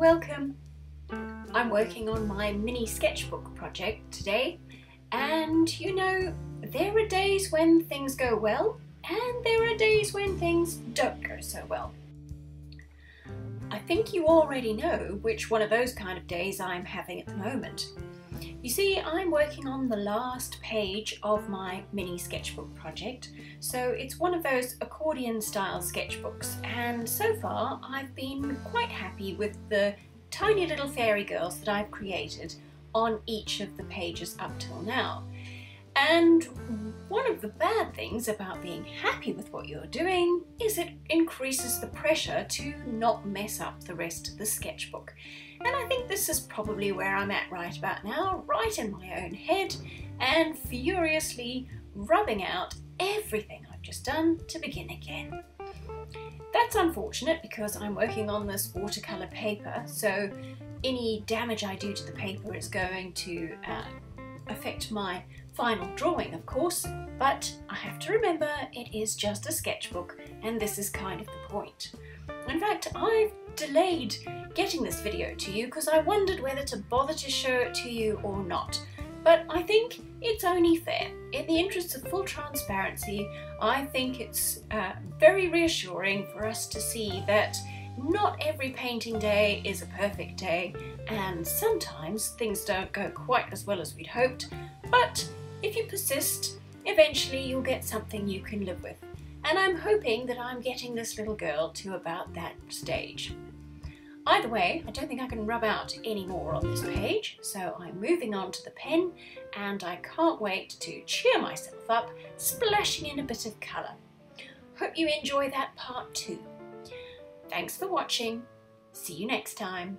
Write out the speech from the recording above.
welcome. I'm working on my mini sketchbook project today, and you know, there are days when things go well and there are days when things don't go so well. I think you already know which one of those kind of days I'm having at the moment. You see, I'm working on the last page of my mini sketchbook project, so it's one of those accordion style sketchbooks, and so far I've been quite happy with the tiny little fairy girls that I've created on each of the pages up till now. And one of the bad things about being happy with what you're doing is it increases the pressure to not mess up the rest of the sketchbook. And I think this is probably where I'm at right about now, right in my own head, and furiously rubbing out everything I've just done to begin again. That's unfortunate because I'm working on this watercolour paper, so any damage I do to the paper is going to affect my final drawing, of course, but I have to remember it is just a sketchbook and this is kind of the point. In fact, I've delayed getting this video to you because I wondered whether to bother to show it to you or not. But I think it's only fair. In the interest of full transparency, I think it's very reassuring for us to see that not every painting day is a perfect day, and sometimes things don't go quite as well as we'd hoped, but if you persist, eventually you'll get something you can live with. And I'm hoping that I'm getting this little girl to about that stage. Either way, I don't think I can rub out any more on this page, so I'm moving on to the pen, and I can't wait to cheer myself up, splashing in a bit of colour. Hope you enjoy that part too. Thanks for watching. See you next time.